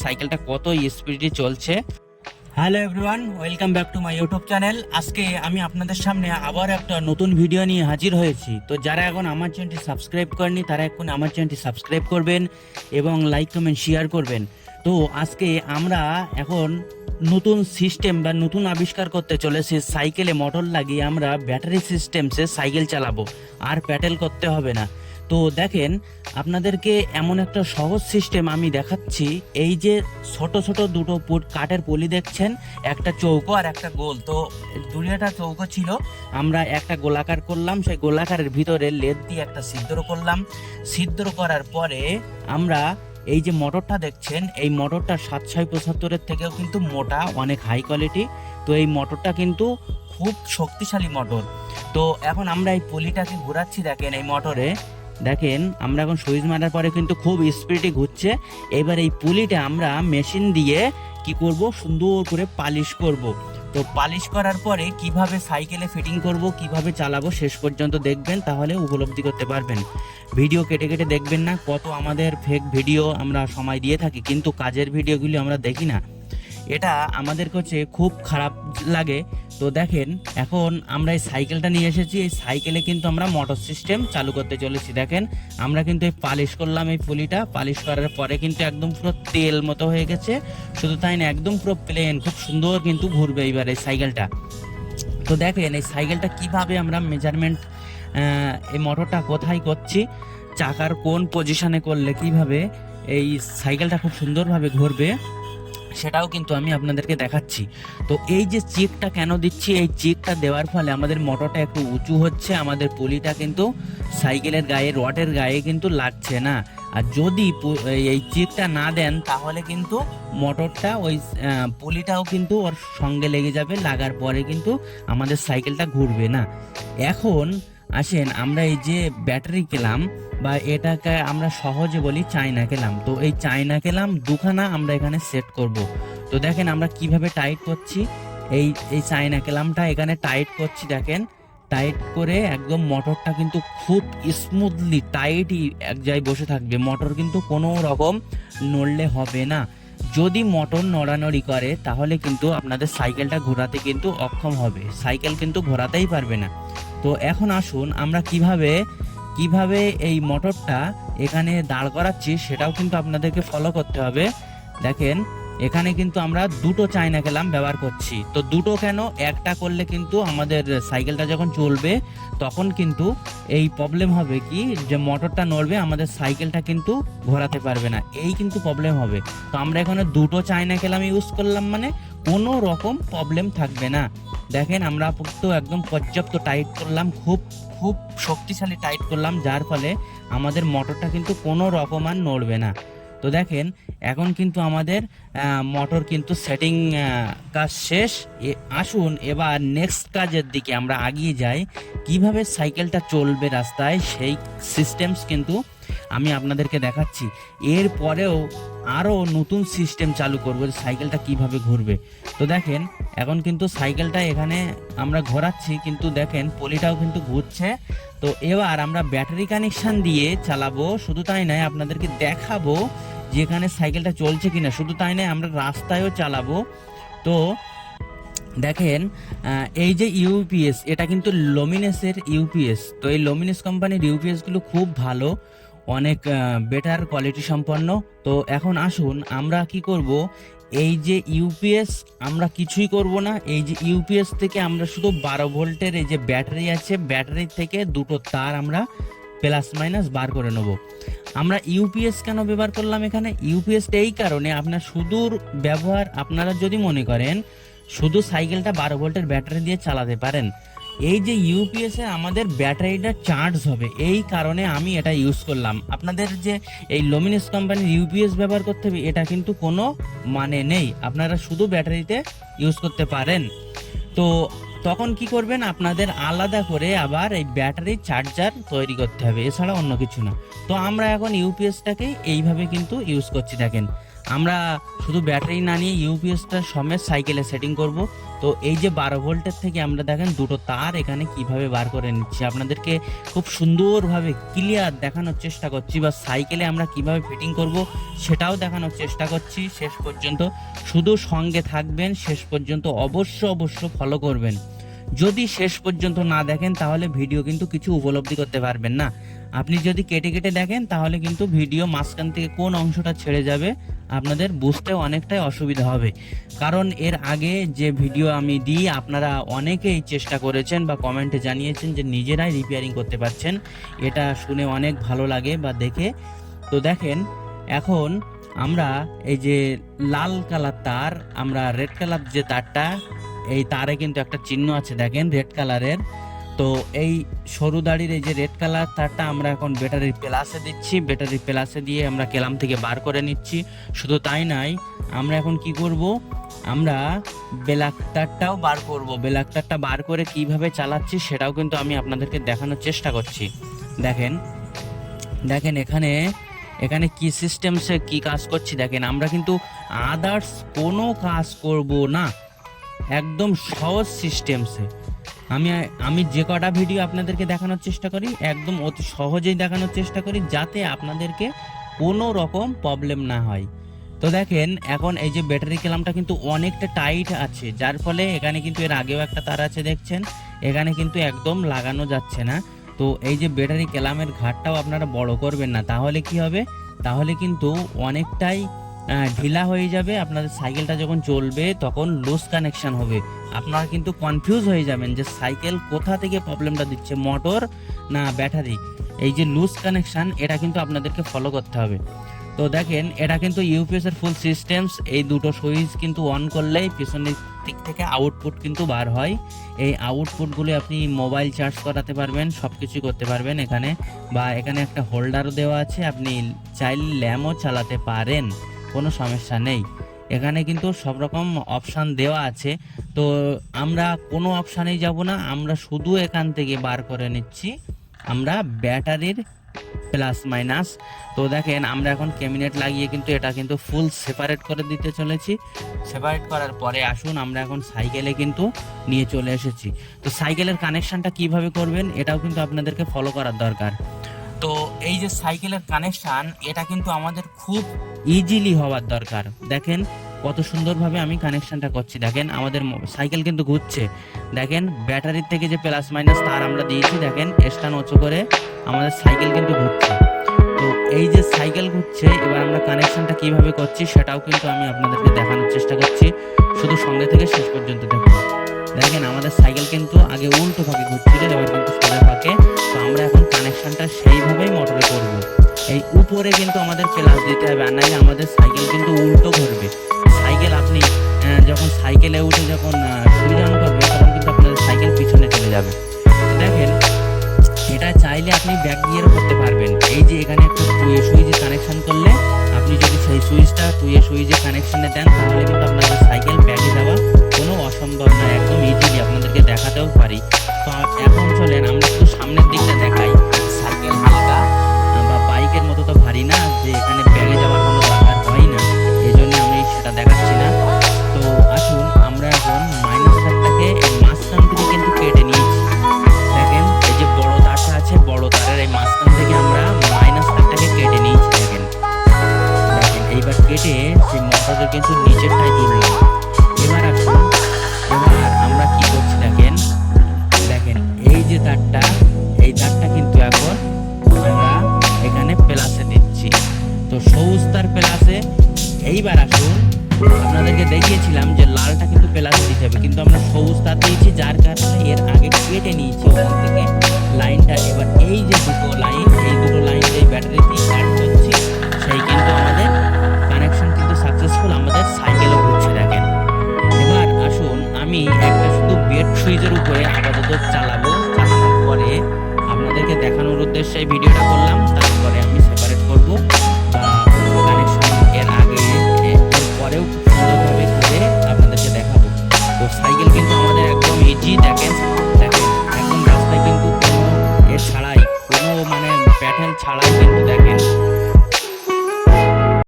সাইকেলটা কত স্পিডে চলছে। Hello everyone, welcome back to my YouTube channel. আজকে আমি আপনাদের সামনে আবার একটা নতুন ভিডিও নিয়ে হাজির হয়েছি। তো যারা এখন আমার চ্যানেলটি সাবস্ক্রাইব করেনি তারা এখন আমার চ্যানেলটি সাবস্ক্রাইব করবেন এবং লাইক কমেন্ট শেয়ার করবেন। তো আজকে আমরা এখন নতুন সিস্টেম বা নতুন আবিষ্কার করতে চলেছি। সাইকেলে মোটর লাগিয়ে আমরা ব্যাটারি সিস্টেমসে সাইকেল চালাবো, আর প্যাডেল করতে হবে না। তো দেখেন, আপনাদেরকে এমন একটা সহজ সিস্টেম আমি দেখাচ্ছি। এই যে ছোট ছোট দুটো কাঠের পলি দেখছেন, একটা চৌকো আর একটা গোল। তো দুনিয়াটা চৌকো ছিল, আমরা একটা গোলাকার করলাম, সেই গোলাকারের ভিতরে লেদ দিয়ে একটা ছিদ্র করলাম। ছিদ্র করার পরে আমরা এই যে মোটরটা দেখছেন, এই মোটরটা 775 থেকেও কিন্তু মোটা, অনেক হাই কোয়ালিটি। তো এই মোটরটা কিন্তু খুব শক্তিশালী মোটর। তো এখন আমরা এই পলিটাকে ঘোরাচ্ছি, দেখেন এই মোটরে দেখেন আমরা এখন সুইচ মারার পরে কিন্তু খুব স্পিডে ঘুরছে। এবার এই পুলিটা আমরা মেশিন দিয়ে কি করব, সুন্দর করে পালিশ করব। তো পালিশ করার পরে কিভাবে সাইকেলে ফিটিং করব, কিভাবে চালাবো, শেষ পর্যন্ত দেখবেন, তাহলে উপলব্ধি করতে পারবেন। ভিডিও কেটে কেটে দেখবেন না। কত আমাদের ফেক ভিডিও আমরা সময় দিয়ে থাকি, কিন্তু কাজের ভিডিওগুলি আমরা দেখি না। এটা আমাদের কাছে খুব খারাপ লাগে। তো দেখেন, এখন আমরা এই সাইকেলটা নিয়ে এসেছি। এই সাইকেলে কিন্তু আমরা মোটর সিস্টেম চালু করতে চলেছি। দেখেন, আমরা কিন্তু এই পালিশ করলাম, এই পলিটা পালিশ করার পরে কিন্তু একদম পুরো তেল মতো হয়ে গেছে। শুধু তাই না, একদম পুরো প্লেন, খুব সুন্দর কিন্তু ঘুরবে এইবার এই সাইকেলটা। তো দেখেন এই সাইকেলটা কিভাবে আমরা মেজারমেন্ট, এই মোটরটা কোথায় করছি, চাকার কোন পজিশনে করলে কিভাবে এই সাইকেলটা খুব সুন্দরভাবে ঘুরবে, সেটাও কিন্তু আমি আপনাদেরকে দেখাচ্ছি। তো এই যে চেকটা কেন দিচ্ছি, এই চেকটা দেওয়ার ফলে আমাদের মোটরটা একটু উঁচু হচ্ছে, আমাদের পলিটা কিন্তু সাইকেলের গায়ে, রডের গায়ে কিন্তু লাগছে না। আর যদি এই চেকটা না দেন, তাহলে কিন্তু মোটরটা ওই পলিটাও কিন্তু ওর সঙ্গে লেগে যাবে, লাগার পরে কিন্তু আমাদের সাইকেলটা ঘুরবে না। এখন আসেন, আমরা এই যে ব্যাটারি কেলাম, বা এটাকে আমরা সহজে বলি চায়না কেলাম। তো এই চায়না কেলাম দুখানা আমরা এখানে সেট করব। তো দেখেন আমরা কিভাবে টাইট করছি। এই এই চায়না কেলামটা এখানে টাইট করছি, দেখেন টাইট করে একদম মোটরটা কিন্তু খুব স্মুথলি টাইটই এক জায়গায় বসে থাকবে। মোটর কিন্তু কোনো রকম নড়লে হবে না। যদি মোটর নড়ানড়ি করে, তাহলে কিন্তু আপনাদের সাইকেলটা ঘোরাতে কিন্তু অক্ষম হবে, সাইকেল কিন্তু ঘোরাতেই পারবে না। তো এখন আসুন আমরা কিভাবে এই মোটরটা এখানে দাঁড় করাচ্ছি, সেটাও কিন্তু আপনাদেরকে ফলো করতে হবে। দেখেন, এখানে কিন্তু আমরা দুটো চায়না কেলাম ব্যবহার করছি। তো দুটো কেন, একটা করলে কিন্তু আমাদের সাইকেলটা যখন চলবে তখন কিন্তু এই প্রবলেম হবে কি, যে মোটরটা নড়বে, আমাদের সাইকেলটা কিন্তু ঘোরাতে পারবে না, এই কিন্তু প্রবলেম হবে। তো আমরা এখানে দুটো চায়না কেলাম ইউজ করলাম, মানে কোনো রকম প্রবলেম থাকবে না। দেখেন আমরা তো একদম পর্যাপ্ত টাইট করলাম, খুব খুব শক্তিশালী টাইট করলাম, যার ফলে আমাদের মোটরটা কিন্তু কোনো রকম আর নড়বে না। তো দেখেন, এখন কিন্তু আমাদের মোটর কিন্তু সেটিং কাজ শেষ। আসুন এবার নেক্সট কাজের দিকে আমরা এগিয়ে যাই। কিভাবে সাইকেলটা চলবে রাস্তায়, সেই সিস্টেমস কিন্তু আমি আপনাদেরকে দেখাচ্ছি। এরপরেও আরও নতুন সিস্টেম চালু করবো, সাইকেলটা কিভাবে ঘুরবে। তো দেখেন, এখন কিন্তু সাইকেলটা এখানে আমরা ঘোরাচ্ছি, কিন্তু দেখেন পলিটাও কিন্তু ঘুরছে। তো এবার আমরা ব্যাটারি কানেকশন দিয়ে চালাবো। শুধু তাই নয়, আপনাদেরকে দেখাবো যেখানে সাইকেলটা চলছে কিনা। শুধু তাই নয়, আমরা রাস্তায়ও চালাবো। তো দেখেন, এই যে ইউপিএস, এটা কিন্তু লুমিনাসের ইউপিএস। তো এই লুমিনাস কোম্পানির ইউপিএসগুলো খুব ভালো, অনেক বেটার কোয়ালিটি সম্পন্ন। তো এখন আসুন আমরা কি করব, এই যে ইউপিএস আমরা কিছুই করব না। এই যে ইউপিএস থেকে আমরা শুধু 12 ভোল্টের এই যে ব্যাটারি আছে, ব্যাটারি থেকে দুটো তার আমরা প্লাস মাইনাস বার করে নেব। আমরা ইউপিএস কেন ব্যবহার করলাম এখানে, ইউপিএসটা এই কারণে, আপনার সুদূর ব্যবহার, আপনারা যদি মনে করেন শুধু সাইকেলটা 12 ভোল্টের ব্যাটারি দিয়ে চালাতে পারেন, এই যে ইউপিএসে আমাদের ব্যাটারিটা চার্জ হবে, এই কারণে আমি এটা ইউজ করলাম। আপনাদের যে এই লুমিনাস কোম্পানির ইউপিএস ব্যবহার করতে হবে, এটা কিন্তু কোনো মানে নেই, আপনারা শুধু ব্যাটারিতে ইউজ করতে পারেন। তো তখন কি করবেন, আপনাদের আলাদা করে আবার এই ব্যাটারি চার্জার তৈরি করতে হবে, এছাড়া অন্য কিছু না। তো আমরা এখন ইউপিএসটাকে এইভাবে কিন্তু ইউজ করছি। দেখেন আমরা শুধু ব্যাটারি না নিয়ে ইউপিএসটা সমেত সাইকেলে সেটিং করব। তো এই যে 12 ভোল্টের থেকে আমরা দেখেন দুটো তার এখানে কিভাবে বার করে নিচ্ছি, আপনাদেরকে খুব সুন্দরভাবে ক্লিয়ার দেখানোর চেষ্টা করছি, বা সাইকেলে আমরা কিভাবে ফিটিং করব সেটাও দেখানোর চেষ্টা করছি। শেষ পর্যন্ত শুধু সঙ্গে থাকবেন, শেষ পর্যন্ত অবশ্য ফলো করবেন। যদি শেষ পর্যন্ত না দেখেন তাহলে ভিডিও কিন্তু কিছু উপলব্ধি করতে পারবেন না। আপনি যদি কেটে কেটে দেখেন তাহলে কিন্তু ভিডিও মাঝখান থেকে কোন অংশটা ছেড়ে যাবে আপনাদের বুঝতে অনেকটাই অসুবিধা হবে। কারণ এর আগে যে ভিডিও আমি দিই আপনারা অনেকেই চেষ্টা করেছেন বা কমেন্টে জানিয়েছেন যে নিজেরাই রিপেয়ারিং করতে পারছেন, এটা শুনে অনেক ভালো লাগে বা দেখে। তো দেখেন এখন আমরা এই যে লাল কালার তার, আমরা রেড কালার যে তারটা, এই তারে কিন্তু একটা চিহ্ন আছে দেখেন রেড কালারের। তো এই সরু দাড়ির এই যে রেড কালার তারটা আমরা এখন ব্যাটারির প্লাসে দিচ্ছি, ব্যাটারির প্লাসে দিয়ে আমরা কেলাম থেকে বার করে নিচ্ছি। শুধু তাই নয়, আমরা এখন কি করব, আমরা ব্ল্যাক তারটাও বার করব। ব্ল্যাক তারটা বার করে কিভাবে চালাচ্ছি সেটাও কিন্তু আমি আপনাদেরকে দেখানোর চেষ্টা করছি। দেখেন দেখেন এখানে এখানে কি সিস্টেমসে কি কাজ করছি দেখেন। আমরা কিন্তু আদার্স কোনো কাজ করব না, একদম সহজ সিস্টেমসে আমি যে কটা ভিডিও আপনাদেরকে দেখানোর চেষ্টা করি একদম অতি সহজেই দেখানোর চেষ্টা করি, যাতে আপনাদেরকে কোনো রকম প্রবলেম না হয়। তো দেখেন এখন এই যে ব্যাটারি কেলামটা কিন্তু অনেকটা টাইট আছে, যার ফলে এখানে কিন্তু এর আগেও একটা তার আছে দেখছেন, এখানে কিন্তু একদম লাগানো যাচ্ছে না। তো এই যে ব্যাটারি কেলামের ঘাটটাও আপনারা বড় করবেন না, তাহলে কি হবে, তাহলে কিন্তু অনেকটাই ঢিলা হয়ে যাবে। আপনাদের সাইকেলটা যখন চলবে তখন লুজ কানেকশন হবে, আপনারা কিন্তু কনফিউজ হয়ে যাবেন যে সাইকেল কোথা থেকে প্রবলেমটা দিচ্ছে, মোটর না ব্যাটারি। এই যে লুজ কানেকশন এটা কিন্তু আপনাদেরকে ফলো করতে হবে। তো দেখেন এটা কিন্তু ইউপিএস এর ফুল সিস্টেমস, এই দুটো সুইচ কিন্তু অন করলেই পিছনের দিক থেকে আউটপুট কিন্তু বার হয়। এই আউটপুটগুলো আপনি মোবাইল চার্জ করাতে পারবেন, সব কিছু করতে পারবেন এখানে, বা এখানে একটা হোল্ডারও দেওয়া আছে, আপনি চাইলে ল্যাম্পও চালাতে পারেন, কোনো সমস্যা নেই। এখানে কিন্তু সব রকম অপশান দেওয়া আছে। তো আমরা কোনো অপশানেই যাব না, আমরা শুধু এখান থেকে বার করে নিচ্ছি আমরা ব্যাটারির প্লাস মাইনাস। তো দেখেন আমরা এখন ক্যাবিনেট লাগিয়ে কিন্তু এটা কিন্তু ফুল সেপারেট করে দিতে চলেছি। সেপারেট করার পরে আসুন আমরা এখন সাইকেলে কিন্তু নিয়ে চলে এসেছি। তো সাইকেলের কানেকশানটা কিভাবে করবেন এটাও কিন্তু আপনাদেরকে ফলো করার দরকার। তো এই যে সাইকেলের কানেকশান এটা কিন্তু আমাদের খুব ইজিলি হওয়ার দরকার। দেখেন কত সুন্দরভাবে আমি কানেকশানটা করছি, দেখেন আমাদের সাইকেল কিন্তু ঘুরছে। দেখেন ব্যাটারির থেকে যে প্লাস মাইনাস তার আমরা দিয়েছি, দেখেন স্ট্যান্ড উঁচু করে আমাদের সাইকেল কিন্তু ঘুরছে। তো এই যে সাইকেল ঘুরছে, এবার আমরা কানেকশানটা কিভাবে করছি সেটাও কিন্তু আমি আপনাদেরকে দেখানোর চেষ্টা করছি, শুধু সঙ্গে থেকে শেষ পর্যন্ত দেখুন। দেখেন আমাদের সাইকেল কিন্তু আগে উল্টো ফাঁকে ঘুরছিল, এবার কিন্তু সোজা ফাঁকে। তো আমরা এখন কানেকশনটা সেইভাবেই মোটরে করব। এই উপরে কিন্তু আমাদের প্লাস দিতে হবে, আর নাহলে আমাদের সাইকেল কিন্তু উল্টো ঘুরবে। সাইকেল আপনি যখন সাইকেলে উঠে যখন সুইচ অন করবে তখন কিন্তু আপনাদের সাইকেল পিছনে চলে যাবে। দেখেন এটা চাইলে আপনি ব্যাক গিয়ারও করতে পারবেন। এই যে এখানে একটা সুইচে কানেকশন করলে আপনি যদি সেই সুইচটা সুইচে কানেকশনে দেন তাহলে কিন্তু আপনাদের সাইকেল ব্যাকে যাওয়া কোনো অসম্ভব নয়, একদম ইজিলি আপনাদেরকে দেখাতেও পারি। তো এখন চলেন আমরা শুধু সামনের দিকটা দেখাই। সাইকেল হালকা বা বাইকের মতো তো ভারী না যে এখানে ব্যাগে যাওয়ার কোনো দরকার হয় না, এই জন্য আমি সেটা দেখাচ্ছি না। তো আসুন আমরা এখন মাইনাস তারটাকে মাঝখান থেকে কিন্তু কেটে নিয়েছি। দেখেন এই যে বড় তারটা আছে, বড় তারের এই মাঝখান থেকে আমরা মাইনাস তারটাকে কেটে নিয়েছি। দেখেন দেখেন এইবার কেটে সেই মোটরের কিন্তু নিচেরটাই জুড়লাম। এবার আসুন এবার আমরা কি করছি দেখেন, দেখেন এই যে তারটা, এই তারটা কিন্তু এখন আমরা এখানে প্লাসে দিচ্ছি। তো সবুজ তার প্লাসে। এইবার আসুন আপনাদেরকে দেখিয়েছিলাম যে লালটা কিন্তু প্লাসে দিতে হবে, কিন্তু আমরা সবুজ তার দিয়েছি, যার কারণে এর আগে কেটে নিয়েছি ওখান থেকে লাইনটা। এবার এই যে দুটো লাইন, এই দুটো লাইন যে ব্যাটারি দিয়ে অ্যাড করছি, সেই কিন্তু আমাদের কানেকশন কিন্তু সাকসেসফুল, আমাদের সাইকেলও ঘুরছে। দেখেন এবার আসুন আমি একটা শুধু বেড সুইচের উপরে আপাতত চালাবো, চালানোর পরে আপনাদেরকে দেখানোর উদ্দেশ্যে এই ভিডিওটা